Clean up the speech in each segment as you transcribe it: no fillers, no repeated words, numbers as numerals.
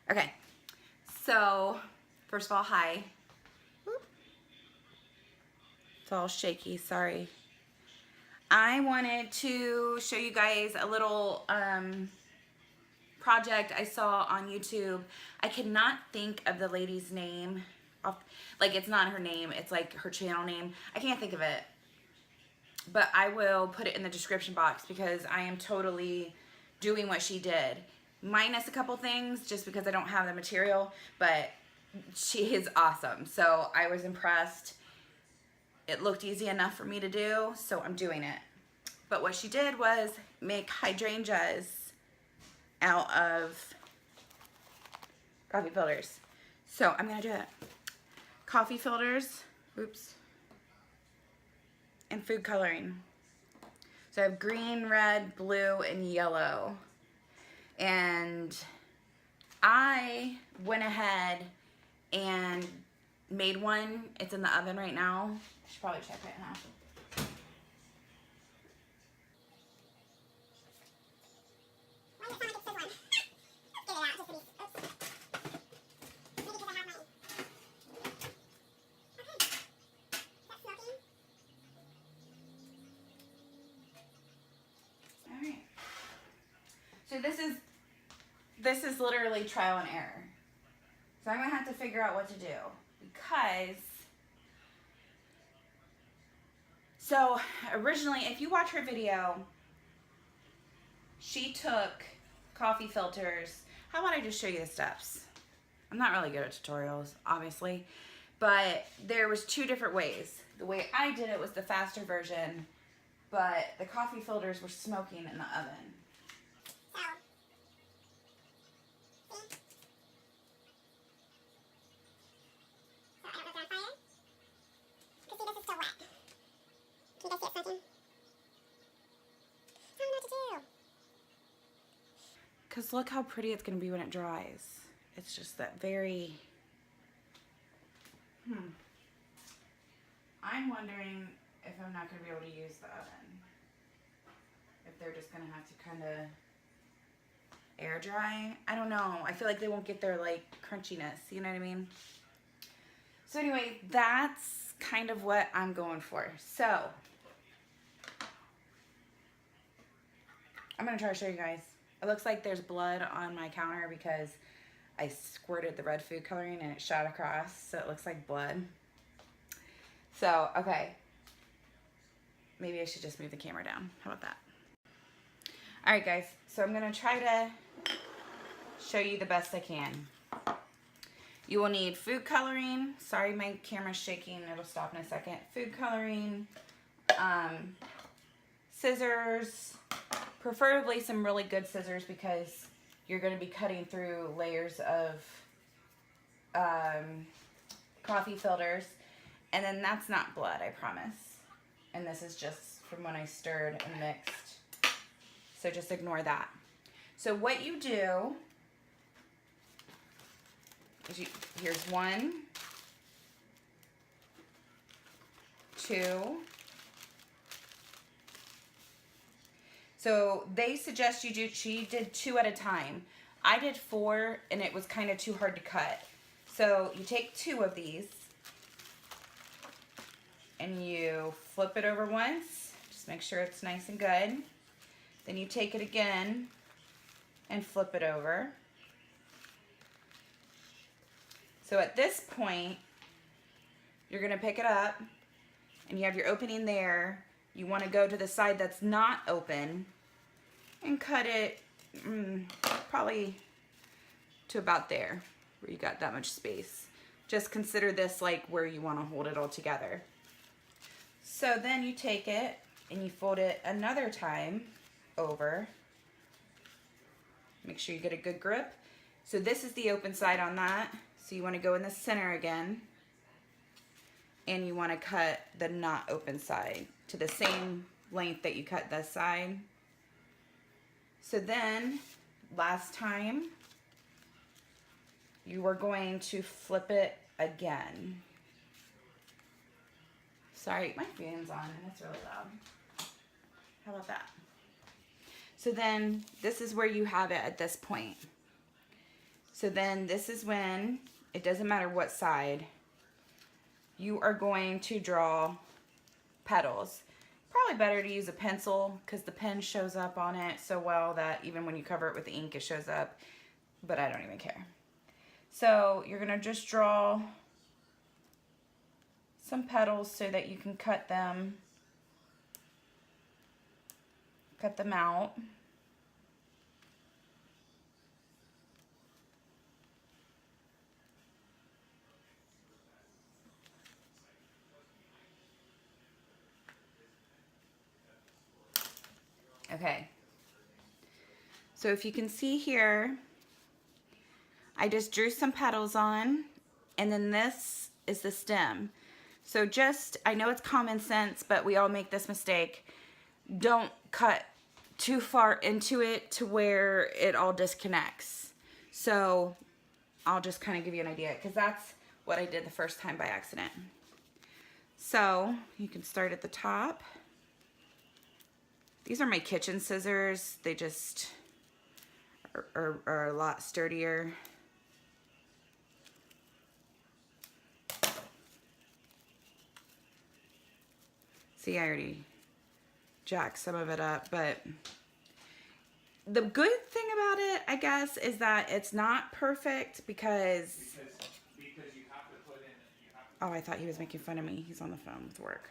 Okay, so first of all, hi. It's all shaky, sorry. I wanted to show you guys a little project I saw on YouTube. I cannot think of the lady's name. Like, it's not her name, it's like her channel name. I can't think of it. But I will put it in the description box because I am totally doing what she did. Minus a couple things just because I don't have the material, but she is awesome. So I was impressed. It looked easy enough for me to do, so I'm doing it. But what she did was make hydrangeas out of coffee filters. So I'm gonna do it. Coffee filters, oops, and food coloring. So I have green, red, blue, and yellow. And I went ahead and made one. It's in the oven right now. I should probably check right now. Alright. So this is literally trial and error. So I'm gonna have to figure out what to do because so originally, if you watch her video, she took coffee filters. How about I just show you the steps? I'm not really good at tutorials, obviously, but there was two different ways. The way I did it was the faster version, but the coffee filters were smoking in the oven. Because look how pretty it's going to be when it dries. It's just that very... I'm wondering if I'm not going to be able to use the oven. If they're just going to have to kind of air dry. I don't know. I feel like they won't get their like crunchiness. You know what I mean? So anyway, that's kind of what I'm going for. So I'm going to try to show you guys. It looks like there's blood on my counter because I squirted the red food coloring and it shot across, so it looks like blood. So, okay. Maybe I should just move the camera down. How about that? Alright guys, so I'm going to try to show you the best I can. You will need food coloring. Sorry, my camera's shaking. It'll stop in a second. Food coloring, scissors, preferably some really good scissors because you're going to be cutting through layers of coffee filters. And then that's not blood, I promise. And this is just from when I stirred and mixed. So just ignore that. So what you do is here's 1, 2. So they suggest you do, she did 2 at a time. I did 4 and it was kind of too hard to cut. So you take 2 of these and you flip it over once. Just make sure it's nice and good. Then you take it again and flip it over. So at this point, you're gonna pick it up and you have your opening there. You wanna go to the side that's not open and cut it probably to about there where you got that much space. Just consider this like where you wanna hold it all together. So then you take it and you fold it another time over. Make sure you get a good grip. So this is the open side on that. So you want to go in the center again. And you want to cut the not open side to the same length that you cut this side. So then, last time, you are going to flip it again. Sorry, my fan's on and it's really loud. How about that? So then, this is where you have it at this point. So then this is when, it doesn't matter what side, you are going to draw petals. Probably better to use a pencil because the pen shows up on it so well that even when you cover it with ink, it shows up, but I don't even care. So you're gonna just draw some petals so that you can cut them out. Okay. So if you can see here, I just drew some petals on, and then this is the stem. So just, I know it's common sense, but we all make this mistake. Don't cut too far into it to where it all disconnects. So I'll just kind of give you an idea, because that's what I did the first time by accident. So you can start at the top. These are my kitchen scissors. They just are a lot sturdier. See, I already jacked some of it up, but the good thing about it, I guess, is that it's not perfect because you have to put in, oh, I thought he was making fun of me. He's on the phone with work.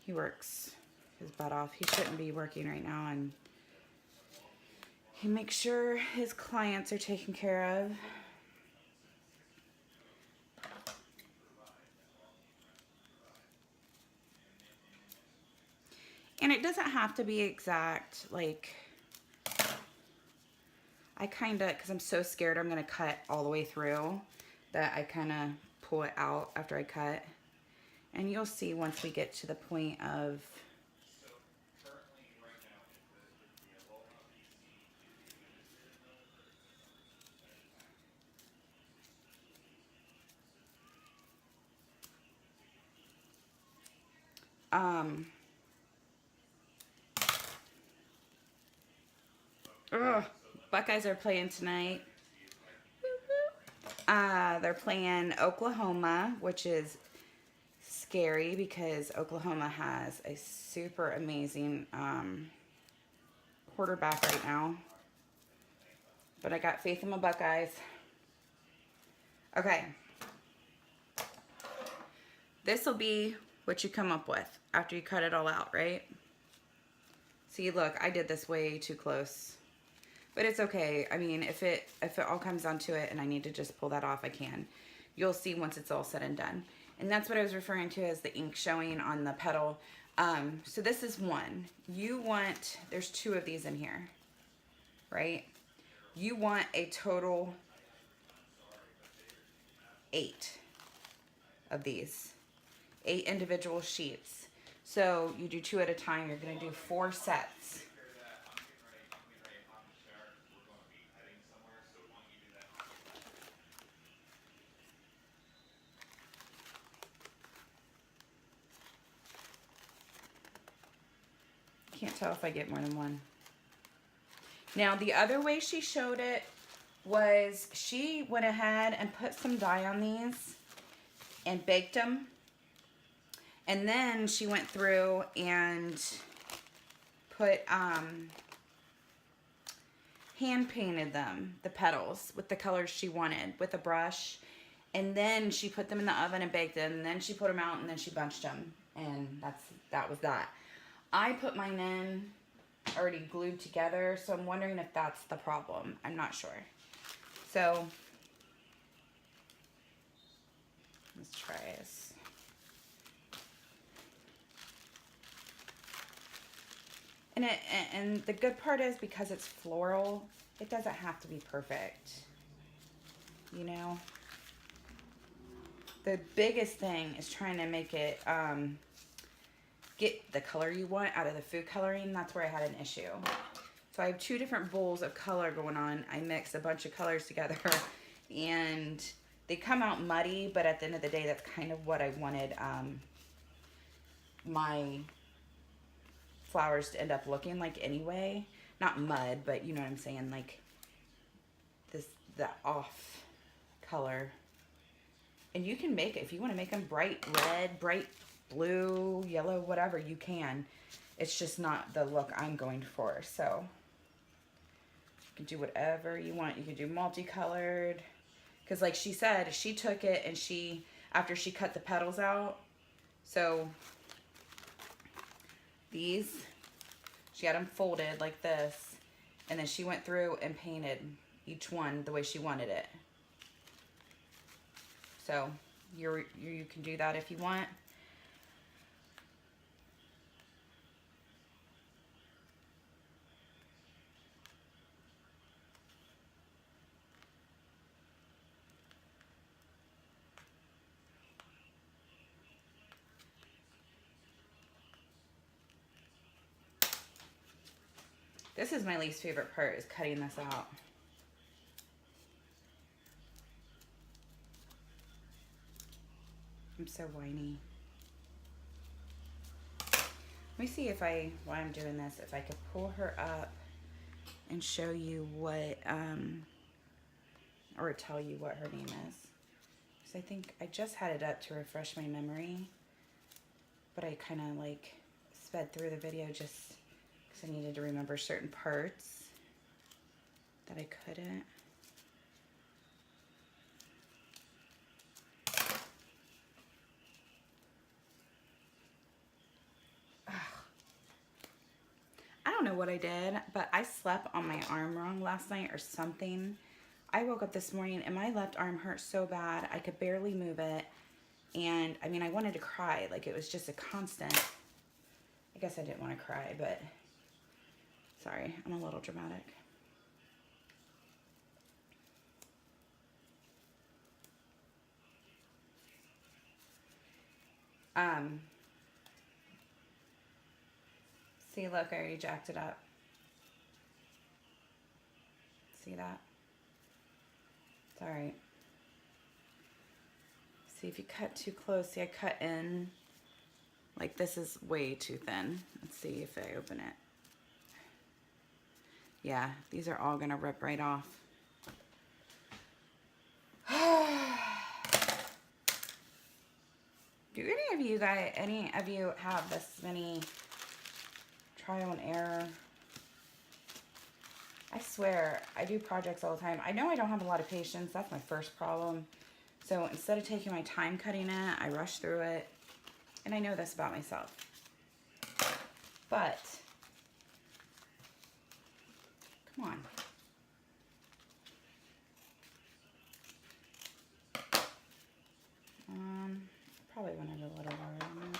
He works his butt off. He shouldn't be working right now, and he makes sure his clients are taken care of. And it doesn't have to be exact, like, I kind of, because I'm so scared I'm going to cut all the way through, that I kind of pull it out after I cut. And you'll see once we get to the point of Buckeyes are playing tonight. They're playing Oklahoma, which is scary because Oklahoma has a super amazing quarterback right now. But I got faith in my Buckeyes. Okay. This will be what you come up with after you cut it all out, right? See, look, I did this way too close. But it's okay. I mean, if it all comes down to it and I need to just pull that off, I can. You'll see once it's all said and done. And that's what I was referring to as the ink showing on the petal. So this is one. You want, there's 2 of these in here, right? You want a total 8 of these. 8 individual sheets. So you do 2 at a time. You're going to do 4 sets. Can't tell if I get more than one. Now the other way she showed it was she went ahead and put some dye on these and baked them. And then she went through and put, hand painted them, the petals, with the colors she wanted, with a brush. And then she put them in the oven and baked them. And then she put them out and then she bunched them. And that was that. I put mine in already glued together, so I'm wondering if that's the problem. I'm not sure. So, let's try this. And the good part is because it's floral, it doesn't have to be perfect. You know? The biggest thing is trying to make it, get the color you want out of the food coloring. That's where I had an issue. So I have 2 different bowls of color going on. I mixed a bunch of colors together and they come out muddy, but at the end of the day, that's kind of what I wanted my flowers to end up looking like anyway. Not mud, but you know what I'm saying, like the off color. And you can make it, if you want to make them bright red, bright blue, yellow, whatever, you can. It's just not the look I'm going for. So you can do whatever you want. You can do multicolored. Because like she said, she took it and she, after she cut the petals out, so these, she had them folded like this, and then she went through and painted each one the way she wanted it. So you can do that if you want. This is my least favorite part, is cutting this out. I'm so whiny. Let me see if I, while I'm doing this, if I could pull her up and show you what, or tell you what her name is. Because I think I just had it up to refresh my memory, but I kind of like sped through the video just because I needed to remember certain parts that I couldn't. I don't know what I did, but I slept on my arm wrong last night or something. I woke up this morning and my left arm hurt so bad I could barely move it. And I mean, I wanted to cry. Like, it was just a constant. I guess I didn't want to cry, but sorry, I'm a little dramatic. See, look, I already jacked it up. See that? It's all right. See, if you cut too close, see, I cut in, like, this is way too thin. Let's see if I open it. Yeah, these are all gonna rip right off. Do any of you have this many trial and error? I swear, I do projects all the time. I know I don't have a lot of patience. That's my first problem. So instead of taking my time cutting it, I rush through it. And I know this about myself. But, come on. Probably went a little lower on that.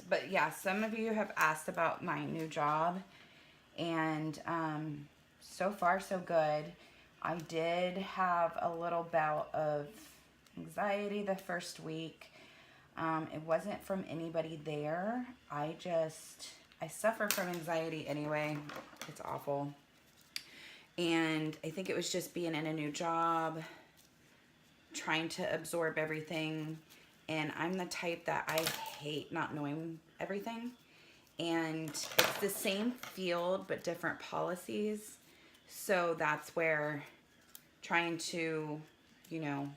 But yeah, some of you have asked about my new job, and so far so good. I did have a little bout of anxiety the first week. It wasn't from anybody there. I suffer from anxiety anyway. It's awful. And I think it was just being in a new job, trying to absorb everything. And I'm the type that I hate not knowing everything. And it's the same field, but different policies. So that's where trying to, you know,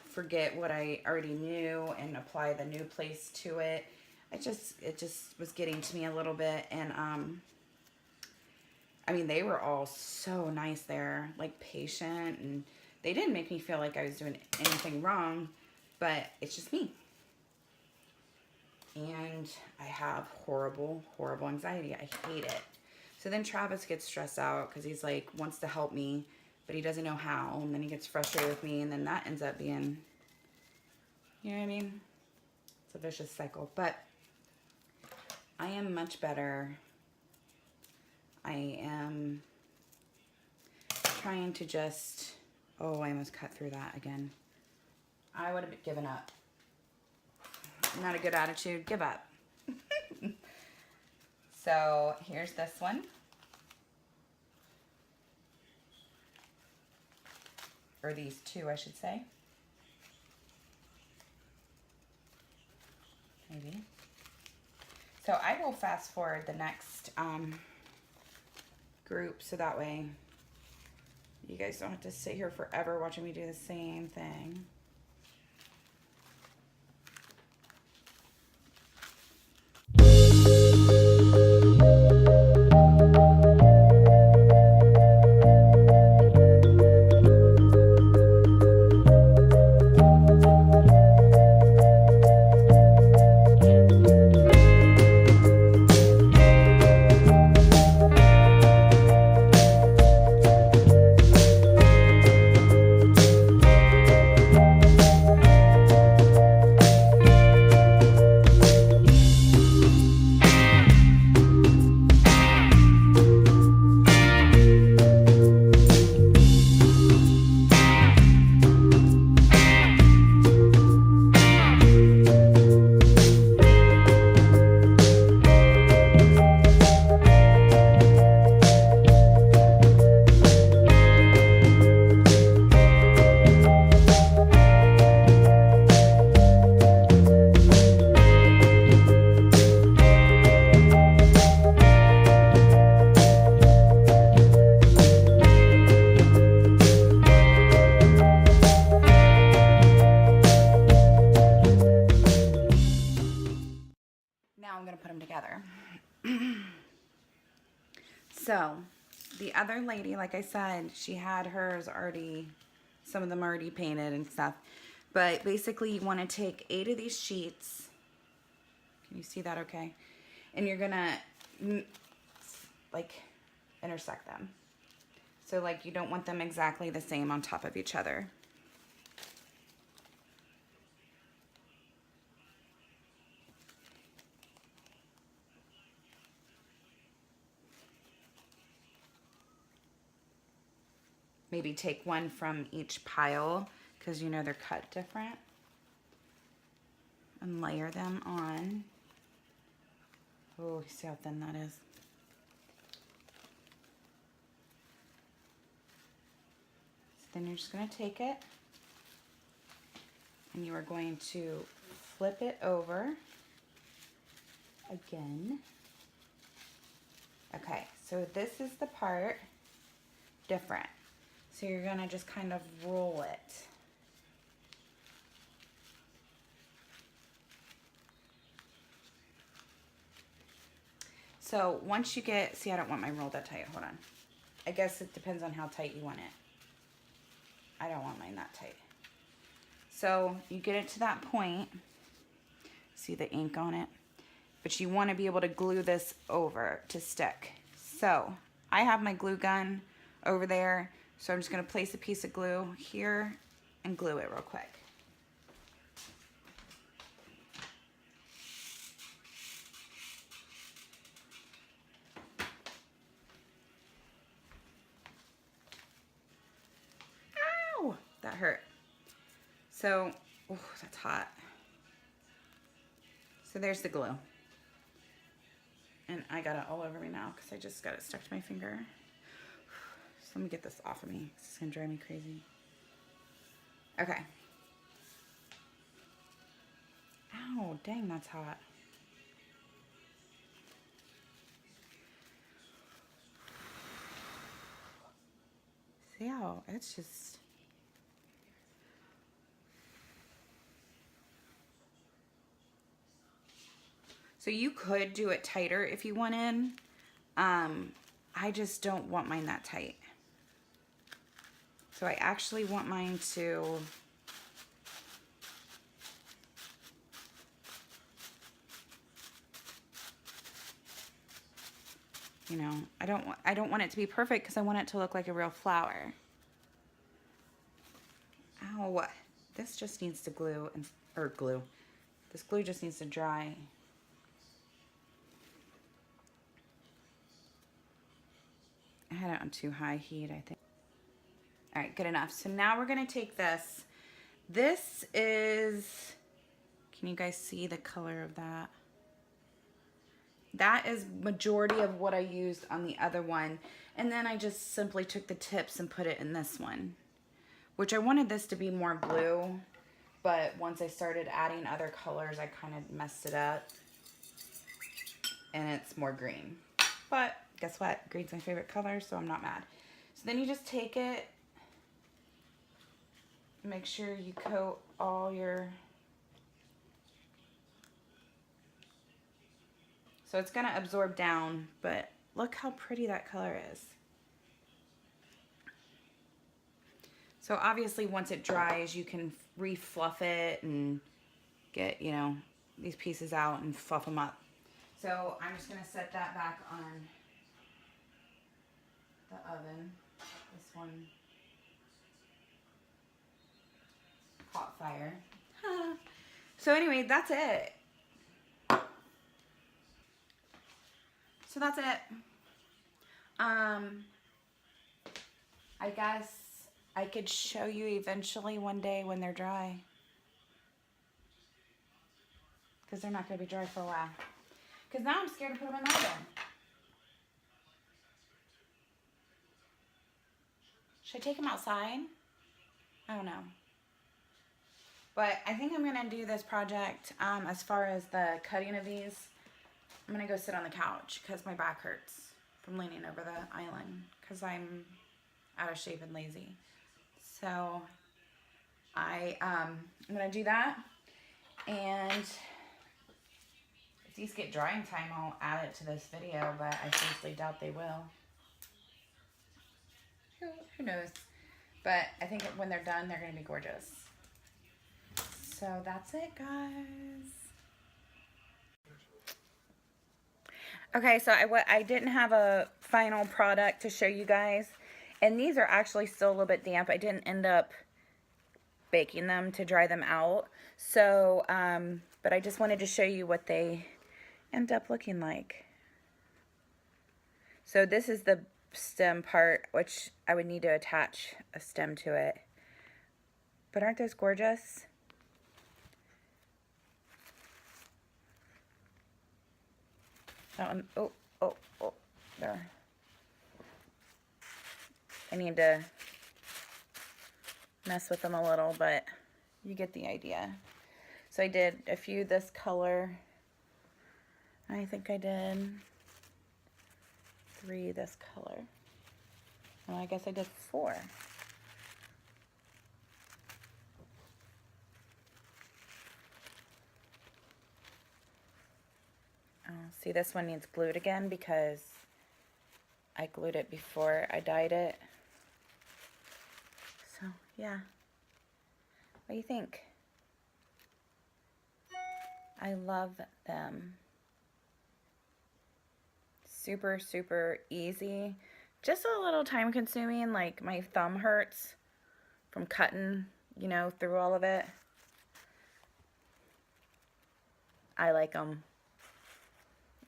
forget what I already knew and apply the new place to it. It just was getting to me a little bit. And, I mean, they were all so nice there, like patient, and they didn't make me feel like I was doing anything wrong, but it's just me. And I have horrible, horrible anxiety. I hate it. So then Travis gets stressed out because he's like, wants to help me, but he doesn't know how. And then he gets frustrated with me, and then that ends up being, you know what I mean? It's a vicious cycle. But I am much better. I am trying to just, oh, I almost cut through that again. I would have given up. Not a good attitude, give up. So here's this one. or these two, I should say. Maybe. So I will fast forward the next group so that way you guys don't have to sit here forever watching me do the same thing. Now I'm going to put them together. So, the other lady, like I said, she had hers already, some of them already painted and stuff. But basically, you want to take 8 of these sheets. Can you see that okay? And you're going to, like, intersect them. So, like, you don't want them exactly the same on top of each other. Maybe take one from each pile because you know they're cut different. And layer them on. Oh, you see how thin that is? So then you're just going to take it and you are going to flip it over again. Okay, so this is the part different. So you're going to just kind of roll it. So once you get, see, I don't want my roll that tight. Hold on. I guess it depends on how tight you want it. I don't want mine that tight. So you get it to that point. See the ink on it? But you want to be able to glue this over to stick. So I have my glue gun over there. So I'm just going to place a piece of glue here and glue it real quick. Ow! That hurt. So, oh, that's hot. So there's the glue. And I got it all over me now because I just got it stuck to my finger. So let me get this off of me. This is going to drive me crazy. Okay. Ow, dang, that's hot. See how it's just... So you could do it tighter if you wanted. I just don't want mine that tight. So I actually want mine to you know, I don't want it to be perfect because I want it to look like a real flower. Ow, this just needs to glue glue. This glue just needs to dry. I had it on too high heat, I think. All right, good enough. So now we're gonna take this. This is, can you guys see the color of that? That is majority of what I used on the other one. And then I just simply took the tips and put it in this one, which I wanted this to be more blue, but once I started adding other colors, I kind of messed it up. And it's more green. But guess what? Green's my favorite color, so I'm not mad. So then you just take it, make sure you coat all your... So it's gonna absorb down, but look how pretty that color is. So obviously once it dries, you can re-fluff it and get, you know, these pieces out and fluff them up. So I'm just gonna set that back on the oven. This one caught fire. So anyway, that's it. So that's it. I guess I could show you eventually one day when they're dry. Because they're not going to be dry for a while. Because now I'm scared to put them in the oven. Should I take them outside? I don't know. But I think I'm going to do this project as far as the cutting of these. I'm going to go sit on the couch because my back hurts from leaning over the island because I'm out of shape and lazy. So I'm going to do that. And if these get drying time, I'll add it to this video, but I seriously doubt they will. Who knows? But I think when they're done, they're going to be gorgeous. So that's it, guys. Okay, so I didn't have a final product to show you guys. And these are actually still a little bit damp. I didn't end up baking them to dry them out. So, but I just wanted to show you what they end up looking like. So this is the stem part, which I would need to attach a stem to it. But aren't those gorgeous? Oh, there. I need to mess with them a little, but you get the idea. So I did a few this color. I think I did 3 this color. Well, I guess I did 4. See, this one needs glued again because I glued it before I dyed it. So, yeah. What do you think? I love them. Super, super easy. Just a little time consuming, like my thumb hurts from cutting, you know, through all of it. I like them.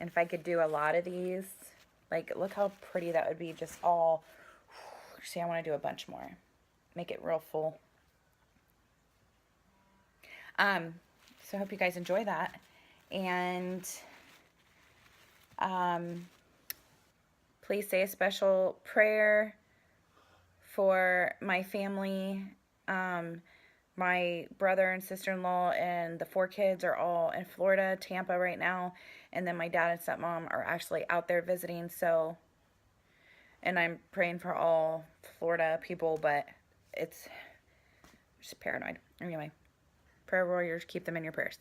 And if I could do a lot of these, like, look how pretty that would be, just all, see, I want to do a bunch more. Make it real full. So I hope you guys enjoy that. And, please say a special prayer for my family. My brother and sister-in-law and the 4 kids are all in Florida, Tampa right now. And then my dad and stepmom are actually out there visiting. So, and I'm praying for all Florida people, but it's just paranoid. Anyway, prayer warriors, keep them in your prayers.